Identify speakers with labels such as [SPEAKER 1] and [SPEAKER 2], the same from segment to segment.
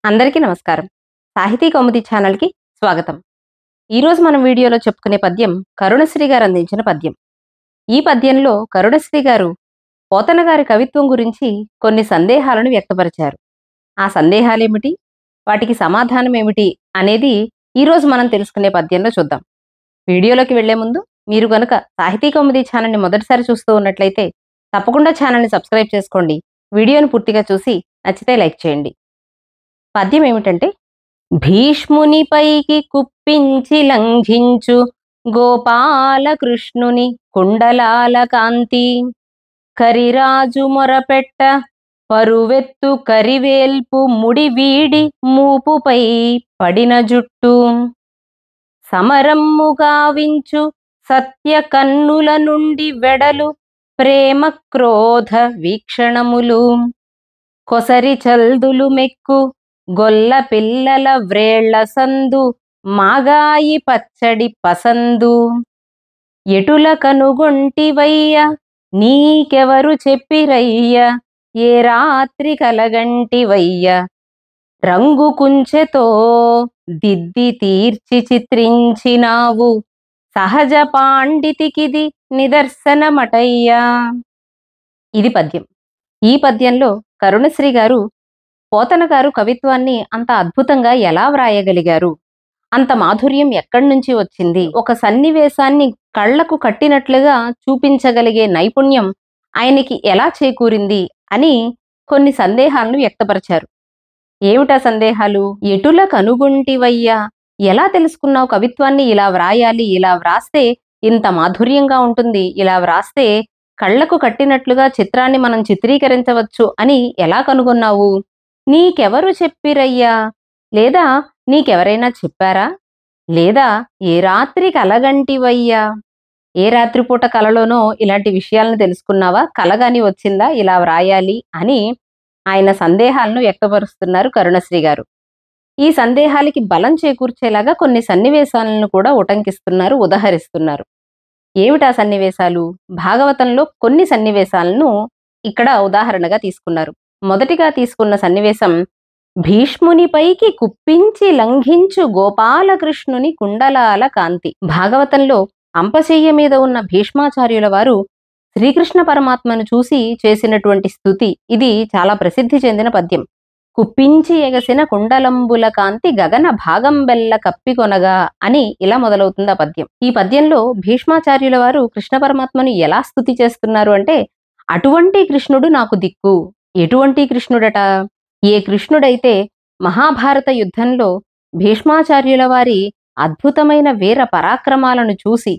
[SPEAKER 1] అందరికీ నమస్కారం. సాహితీ కౌముది ఛానల్‌కి స్వాగతం. ఈరోజు మనం వీడియోలో చెప్పుకునే పద్యం కరుణశ్రీ గారు అందించిన పద్యం. ఈ పద్యంలో కరుణశ్రీ గారు పోతన గారి కవిత్వం గురించి కొన్ని సందేహాలను వ్యక్తపరిచారు. ఆ సందేహాలేమిటి? వాటికి సమాధానం ఏమిటి? అనేది ఈరోజు మనం తెలుసుకునే పద్యంలో చూద్దాం. వీడియోలోకి వెళ్లే ముందు మీరు గనుక సాహితీ కౌముది ఛానల్‌ని మొదటిసారి చూస్తూ ఉన్నట్లయితే తప్పకుండా ఛానల్‌ని సబ్స్క్రైబ్ చేసుకోండి. వీడియోను పూర్తిగా చూసి నచ్చితే లైక్ చేయండి. పద్యం ఏమిటంటే, భీష్మునిపైకి కుప్పించి లంఘించు గోపాలకృష్ణుని కుండలాల కాంతి కరిరాజు మొరపెట్ట పరువెత్తు కరివేల్పు ముడి వీడి మూపుపై పడిన జుట్టు సమరమ్ము గావించు సత్య కన్నుల నుండి వెడలు ప్రేమ క్రోధ వీక్షణములు కొసరి చల్దులు మెక్కు గొల్ల పిల్లల వ్రేళ్ల సందు మాగాయి పచ్చడి పసందు ఎటుల కనుగొంటివయ్య నీకెవరు చెప్పిరయ్య ఏ రాత్రి కలగంటివయ్య రంగు కుంచెతో దిద్ది తీర్చి చిత్రించినావు సహజ పాండితికిది నిదర్శనమటయ్యా. ఇది పద్యం. ఈ పద్యంలో కరుణశ్రీ గారు పోతన గారు కవిత్వాన్ని అంత అద్భుతంగా ఎలా వ్రాయగలిగారు, అంత మాధుర్యం ఎక్కడి నుంచి వచ్చింది, ఒక సన్నివేశాన్ని కళ్లకు కట్టినట్లుగా చూపించగలిగే నైపుణ్యం ఆయనకి ఎలా చేకూరింది అని కొన్ని సందేహాలను వ్యక్తపరిచారు. ఏమిటా సందేహాలు? ఎటుల కనుగొంటివయ్యా, ఎలా తెలుసుకున్నావు కవిత్వాన్ని ఇలా వ్రాయాలి, ఇలా వ్రాస్తే ఇంత మాధుర్యంగా ఉంటుంది, ఇలా వ్రాస్తే కళ్లకు కట్టినట్లుగా చిత్రాన్ని మనం చిత్రీకరించవచ్చు అని ఎలా కనుగొన్నావు? నీకెవరు చెప్పిరయ్యా, లేదా నీకెవరైనా చెప్పారా, లేదా ఏ రాత్రి కలగంటివయ్యా, ఏ రాత్రిపూట కలలోనో ఇలాంటి విషయాలను తెలుసుకున్నావా, కలగాని వచ్చిందా ఇలా వ్రాయాలి అని ఆయన సందేహాలను వ్యక్తపరుస్తున్నారు కరుణశ్రీ గారు. ఈ సందేహాలకి బలం చేకూర్చేలాగా కొన్ని సన్నివేశాలను కూడా ఉటంకిస్తున్నారు, ఉదహరిస్తున్నారు. ఏమిటా సన్నివేశాలు? భాగవతంలో కొన్ని సన్నివేశాలను ఇక్కడ ఉదాహరణగా తీసుకున్నారు. మొదటిగా తీసుకున్న సన్నివేశం, భీష్మునిపైకి కుప్పించి లంఘించు గోపాలకృష్ణుని కుండలాల కాంతి. భాగవతంలో అంపశయ్య మీద ఉన్న భీష్మాచార్యుల వారు శ్రీకృష్ణ పరమాత్మను చూసి చేసినటువంటి స్తుతి ఇది చాలా ప్రసిద్ధి చెందిన పద్యం. కుప్పించి ఎగసిన కుండలంబుల కాంతి గగన భాగంబెల్ల కప్పికొనగా అని ఇలా మొదలవుతుంది ఆ పద్యం. ఈ పద్యంలో భీష్మాచార్యుల వారు కృష్ణ పరమాత్మను ఎలా స్తుతి చేస్తున్నారు అంటే, అటువంటి కృష్ణుడు నాకు దిక్కు. ఎటువంటి కృష్ణుడట? ఏ కృష్ణుడైతే మహాభారత యుద్ధంలో భీష్మాచార్యుల వారి అద్భుతమైన వీర పరాక్రమాలను చూసి,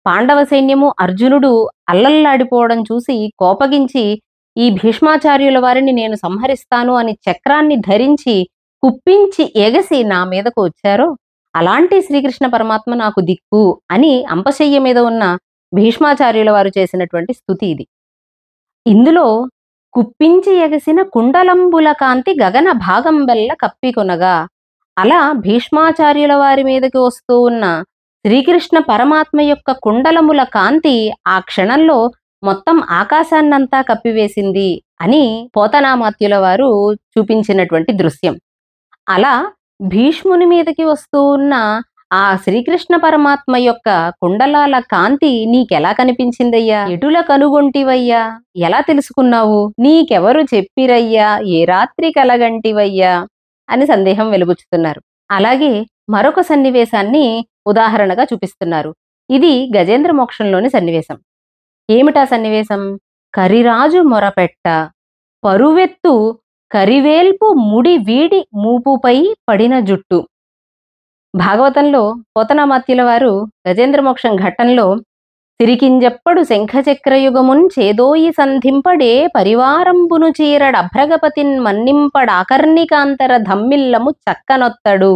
[SPEAKER 1] పాండవ సైన్యము అర్జునుడు అల్లల్లాడిపోవడం చూసి కోపగించి ఈ భీష్మాచార్యుల వారిని నేను సంహరిస్తాను అని చక్రాన్ని ధరించి కుప్పించి ఎగసి నా మీదకు వచ్చారో అలాంటి శ్రీకృష్ణ పరమాత్మ నాకు దిక్కు అని అంపశయ్య మీద ఉన్న భీష్మాచార్యుల వారు చేసినటువంటి స్తుతి ఇది. ఇందులో కుప్పించి ఎగసిన కుండలంబుల కాంతి గగన భాగంబెల్ల కప్పికొనగా, అలా భీష్మాచార్యుల వారి మీదకి వస్తూ ఉన్న శ్రీకృష్ణ పరమాత్మ యొక్క కుండలముల కాంతి ఆ క్షణంలో మొత్తం ఆకాశాన్నంతా కప్పివేసింది అని పోతనామాత్యుల వారు చూపించినటువంటి దృశ్యం. అలా భీష్ముని మీదకి వస్తూ ఉన్న ఆ శ్రీకృష్ణ పరమాత్మ యొక్క కుండలాల కాంతి నీకెలా కనిపించిందయ్యా? ఎటుల కనుగొంటివయ్యా, ఎలా తెలుసుకున్నావు? నీకెవరు చెప్పిరయ్యా, ఏ రాత్రి కలగంటివయ్యా అని సందేహం వెలుగుచుతున్నారు. అలాగే మరొక సన్నివేశాన్ని ఉదాహరణగా చూపిస్తున్నారు. ఇది గజేంద్ర మోక్షంలోని సన్నివేశం. ఏమిటా సన్నివేశం? కరిరాజు మొరపెట్ట పరువెత్తు కరివేల్పు ముడి వీడి మూపుపై పడిన జుట్టు. భాగవతంలో పోతనామాత్యుల వారు గజేంద్ర మోక్షం ఘట్టంలో సిరికింజెప్పడు శంఖచక్రయుగమున్ చేదోయి సంధింపడే పరివారంబును చీరడభ్రగపతిన్ మన్నింపడాకర్ణికాంతర ధమ్మిల్లము చక్కనొత్తడు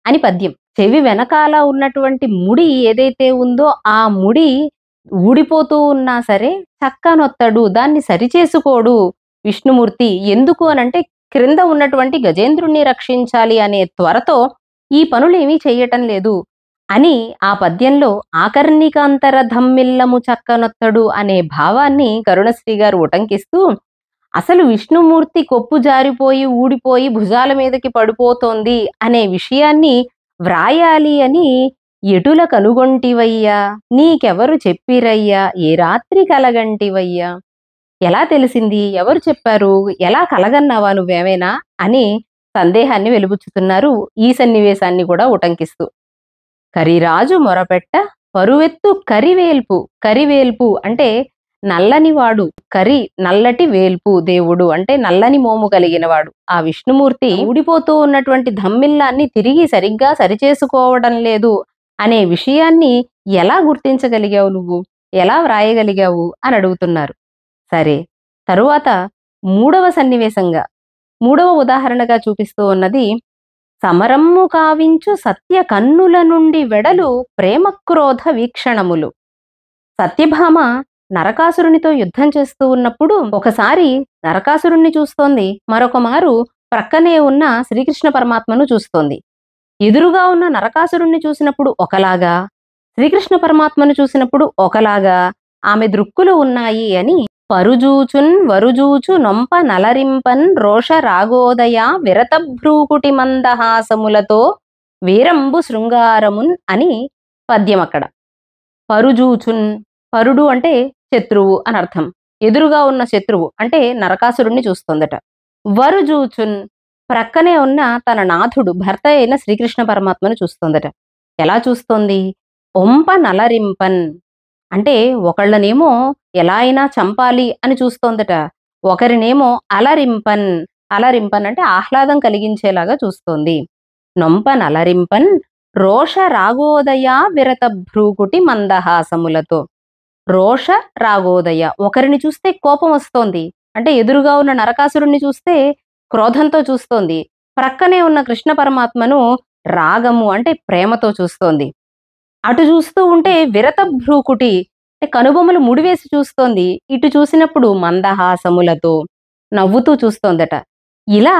[SPEAKER 1] అని పద్యం. చెవి వెనకాల ఉన్నటువంటి ముడి ఏదైతే ఉందో ఆ ముడి ఊడిపోతూ ఉన్నా సరే చక్కనొత్తడు, దాన్ని సరిచేసుకోడు విష్ణుమూర్తి. ఎందుకు అనంటే క్రింద ఉన్నటువంటి గజేంద్రుణ్ణి రక్షించాలి అనే త్వరతో ఈ పనులేమీ చెయ్యటం లేదు అని ఆ పద్యంలో ఆకర్ణికాంతర ధమ్మిల్లము చక్కనొత్తడు అనే భావాన్ని కరుణశ్రీ గారు ఉటంకిస్తూ అసలు విష్ణుమూర్తి కొప్పు జారిపోయి ఊడిపోయి భుజాల మీదకి పడిపోతోంది అనే విషయాన్ని వ్రాయాలి అని ఎటుల కనుగొంటివయ్యా, నీకెవరు చెప్పిరయ్యా, ఏ రాత్రి కలగంటివయ్యా, ఎలా తెలిసింది, ఎవరు చెప్పారు, ఎలా కలగన్నావా నువ్వేమైనా అని సందేహాన్ని వెలుబుచ్చుతున్నారు ఈ సన్నివేశాన్ని కూడా ఉటంకిస్తూ. కరిరాజు మొరపెట్ట పరువెత్తు కరివేల్పు. కరివేల్పు అంటే నల్లనివాడు, కరి నల్లటి వేల్పు, దేవుడు అంటే నల్లని మోము కలిగినవాడు. ఆ విష్ణుమూర్తి ఊడిపోతూ ఉన్నటువంటి ధమ్మిల్లాన్ని తిరిగి సరిగ్గా సరిచేసుకోవడం లేదు అనే విషయాన్ని ఎలా గుర్తించగలిగావు నువ్వు, ఎలా వ్రాయగలిగావు అని అడుగుతున్నారు. సరే, తరువాత మూడవ సన్నివేశంగా, మూడవ ఉదాహరణగా చూపిస్తూ ఉన్నది సమరమ్ము కావించు సత్య కన్నుల నుండి వెడలు ప్రేమక్రోధ వీక్షణములు. సత్యభామ నరకాసురునితో యుద్ధం చేస్తూ ఉన్నప్పుడు ఒకసారి నరకాసురుణ్ణి చూస్తోంది, మరొక మారు ప్రక్కనే ఉన్న శ్రీకృష్ణ పరమాత్మను చూస్తోంది. ఎదురుగా ఉన్న నరకాసురుణ్ణి చూసినప్పుడు ఒకలాగా, శ్రీకృష్ణ పరమాత్మను చూసినప్పుడు ఒకలాగా ఆమె దృక్కులు ఉన్నాయి అని పరుజూచున్ వరుజూచు నొంప నలరింపన్ రోష రాగోదయ విరతభ్రూకుటి మందహాసములతో వీరంబు శృంగారమున్ అని పద్యం అక్కడ. పరుజూచున్, పరుడు అంటే శత్రువు అని అర్థం. ఎదురుగా ఉన్న శత్రువు అంటే నరకాసురుణ్ణి చూస్తోందట. వరుజూచున్, ప్రక్కనే ఉన్న తన నాథుడు భర్త అయిన శ్రీకృష్ణ పరమాత్మను చూస్తోందట. ఎలా చూస్తోంది? ఒంప నలరింపన్ అంటే ఒకళ్ళనేమో ఎలా అయినా చంపాలి అని చూస్తోందట, ఒకరినేమో అలరింపన్, అలరింపన్ అంటే ఆహ్లాదం కలిగించేలాగా చూస్తోంది. నొంప నలరింపన్ రోష రాగోదయ విరత భ్రూకుటి మందహాసములతో. రోష రాగోదయ, ఒకరిని చూస్తే కోపం వస్తోంది అంటే ఎదురుగా ఉన్న నరకాసురుణ్ణి చూస్తే క్రోధంతో చూస్తోంది, ప్రక్కనే ఉన్న కృష్ణ పరమాత్మను రాగము అంటే ప్రేమతో చూస్తోంది. అటు చూస్తూ ఉంటే విరత భ్రూకుటి అంటే కనుబొమ్మలు ముడివేసి చూస్తోంది, ఇటు చూసినప్పుడు మందహాసములతో నవ్వుతూ చూస్తోందట. ఇలా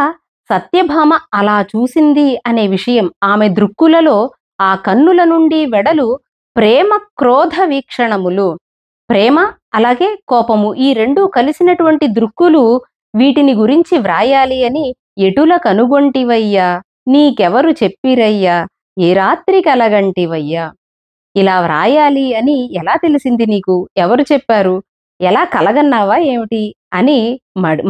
[SPEAKER 1] సత్యభామ అలా చూసింది అనే విషయం, ఆమె దృక్కులలో ఆ కన్నుల నుండి వెడలు ప్రేమ క్రోధ వీక్షణములు, ప్రేమ అలాగే కోపము, ఈ రెండు కలిసినటువంటి దృక్కులు, వీటిని గురించి వ్రాయాలి అని ఎటుల కనుగొంటివయ్యా, నీకెవరు చెప్పిరయ్యా, ఏ రాత్రి కలగంటివయ్యా, ఇలా వ్రాయాలి అని ఎలా తెలిసింది నీకు, ఎవరు చెప్పారు, ఎలా కలగన్నావా ఏమిటి అని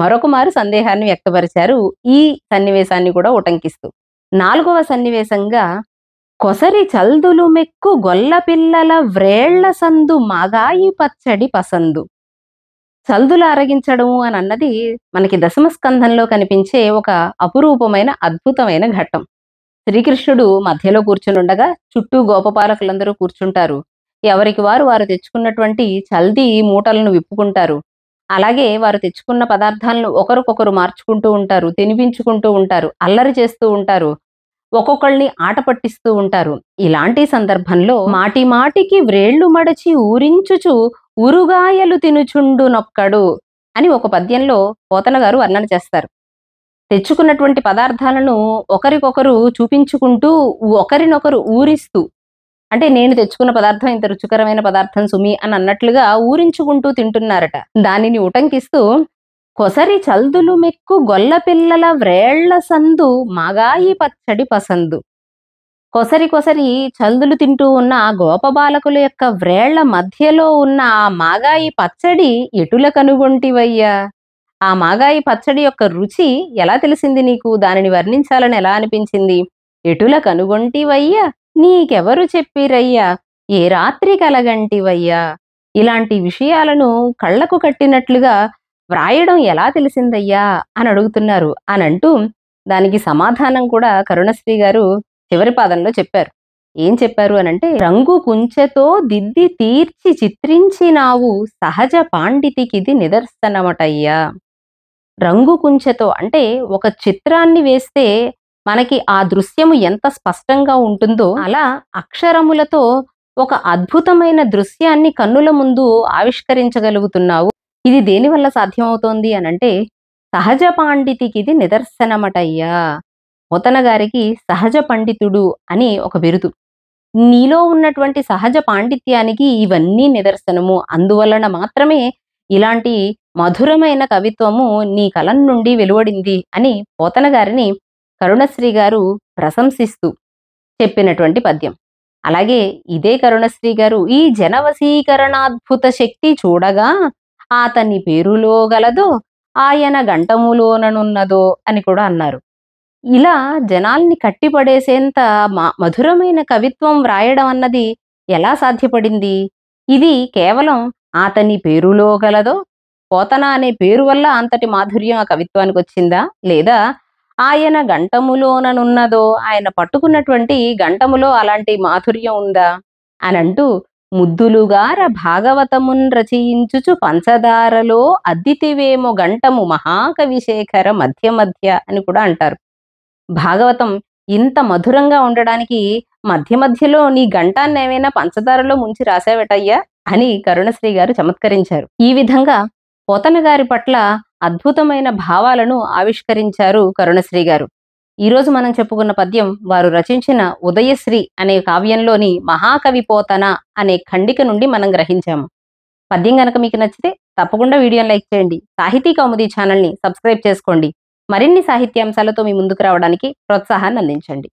[SPEAKER 1] మరొక మారు సందేహాన్ని వ్యక్తపరిచారు ఈ సన్నివేశాన్ని కూడా ఉటంకిస్తూ. నాలుగవ సన్నివేశంగా కొసరి చల్దులు మెక్కు గొల్ల పిల్లల వ్రేళ్ల సందు మాగాయి పచ్చడి పసందు. చల్దులు అరగించడం అని అన్నది మనకి దశమ స్కంధంలో కనిపించే ఒక అపురూపమైన అద్భుతమైన ఘట్టం. శ్రీకృష్ణుడు మధ్యలో కూర్చునుండగా చుట్టూ గోపపాలకులందరూ కూర్చుంటారు. ఎవరికి వారు తెచ్చుకున్నటువంటి చల్ది మూటలను విప్పుకుంటారు. అలాగే వారు తెచ్చుకున్న పదార్థాలను ఒకరికొకరు మార్చుకుంటూ ఉంటారు, తినిపించుకుంటూ ఉంటారు, అల్లరి చేస్తూ ఉంటారు, ఒక్కొక్కళ్ళని ఆట పట్టిస్తూ ఉంటారు. ఇలాంటి సందర్భంలో మాటి మాటికి వ్రేళ్లు మడచి ఊరించుచు ఉరుగాయలు తినుచుండు నొక్కడు అని ఒక పద్యంలో పోతన గారు వర్ణన చేస్తారు. తెచ్చుకున్నటువంటి పదార్థాలను ఒకరికొకరు చూపించుకుంటూ ఒకరినొకరు ఊరిస్తూ, అంటే నేను తెచ్చుకున్న పదార్థం ఇంత రుచికరమైన పదార్థం సుమి అని అన్నట్లుగా ఊరించుకుంటూ తింటున్నారట. దానిని ఉటంకిస్తూ కొసరి చల్దులు మెక్కు గొల్ల పిల్లల వ్రేళ్ల సందు మాగాయి పచ్చడి పసందు. కొసరి కొసరి చల్దులు తింటూ ఉన్న ఆ గోపబాలకుల యొక్క వ్రేళ్ల మధ్యలో ఉన్న ఆ మాగాయి పచ్చడి ఎటుల కనుగొంటివయ్యా, ఆ మాగాయి పచ్చడి యొక్క రుచి ఎలా తెలిసింది నీకు, దానిని వర్ణించాలని ఎలా అనిపించింది, ఎటుల కనుగొంటివయ్యా, నీకెవరు చెప్పిరయ్యా, ఏ రాత్రి కలగంటివయ్యా, ఇలాంటి విషయాలను కళ్లకు కట్టినట్లుగా వ్రాయడం ఎలా తెలిసిందయ్యా అని అడుగుతున్నారు అని అంటూ దానికి సమాధానం కూడా కరుణశ్రీ గారు చివరి పాదంలో చెప్పారు. ఏం చెప్పారు అనంటే, రంగు కుంచెతో దిద్ది తీర్చి చిత్రించినావు సహజ పాండితికిది నిదర్శనమటయ్యా. రంగు కుంచెతో అంటే ఒక చిత్రాన్ని వేస్తే మనకి ఆ దృశ్యము ఎంత స్పష్టంగా ఉంటుందో అలా అక్షరములతో ఒక అద్భుతమైన దృశ్యాన్ని కన్నుల ముందు ఆవిష్కరించగలుగుతున్నావు. ఇది దేనివల్ల సాధ్యమవుతోంది అనంటే సహజ పాండితికి ఇది నిదర్శనమటయ్యా. పోతన గారికి సహజ పండితుడు అని ఒక బిరుదు. నీలో ఉన్నటువంటి సహజ పాండిత్యానికి ఇవన్నీ నిదర్శనము. అందువలన మాత్రమే ఇలాంటి మధురమైన కవిత్వము నీ కలం నుండి వెలువడింది అని పోతన గారిని కరుణశ్రీ గారు ప్రశంసిస్తూ చెప్పినటువంటి పద్యం. అలాగే ఇదే కరుణశ్రీ గారు ఈ జనవశీకరణాద్భుత శక్తి చూడగా అతని పేరులో గలదో ఆయన గంటములోననున్నదో అని కూడా అన్నారు. ఇలా జనాల్ని కట్టిపడేసేంత మధురమైన కవిత్వం వ్రాయడం అన్నది ఎలా సాధ్యపడింది? ఇది కేవలం అతని పేరులో గలదో, పోతన అనే పేరు వల్ల అంతటి మాధుర్యం ఆ కవిత్వానికి వచ్చిందా? లేదా ఆయన గంటములోననున్నదో, ఆయన పట్టుకున్నటువంటి గంటములో అలాంటి మాధుర్యం ఉందా? అనంటూ ముద్దులుగార భాగవతమున్ రచయించుచు పంచదారలో అద్దితివేమో గంటము మహాకవిశేఖర మధ్య మధ్య అని కూడా అంటారు. భాగవతం ఇంత మధురంగా ఉండడానికి మధ్య మధ్యలో నీ గంటాన్నేమైనా పంచదారలో ముంచి రాసావటయ్యా అని కరుణశ్రీ గారు చమత్కరించారు. ఈ విధంగా పోతన గారి పట్ల అద్భుతమైన భావాలను ఆవిష్కరించారు కరుణశ్రీ గారు. ఈరోజు మనం చెప్పుకున్న పద్యం వారు రచించిన ఉదయశ్రీ అనే కావ్యంలోని మహాకవి పోతన అనే ఖండిక నుండి మనం గ్రహించాము. పద్యం గనక మీకు నచ్చితే తప్పకుండా వీడియోని లైక్ చేయండి. సాహితీ కౌముది ఛానల్ని సబ్స్క్రైబ్ చేసుకోండి. మరిన్ని సాహిత్యాంశాలతో మీ ముందుకు రావడానికి ప్రోత్సాహాన్ని అందించండి.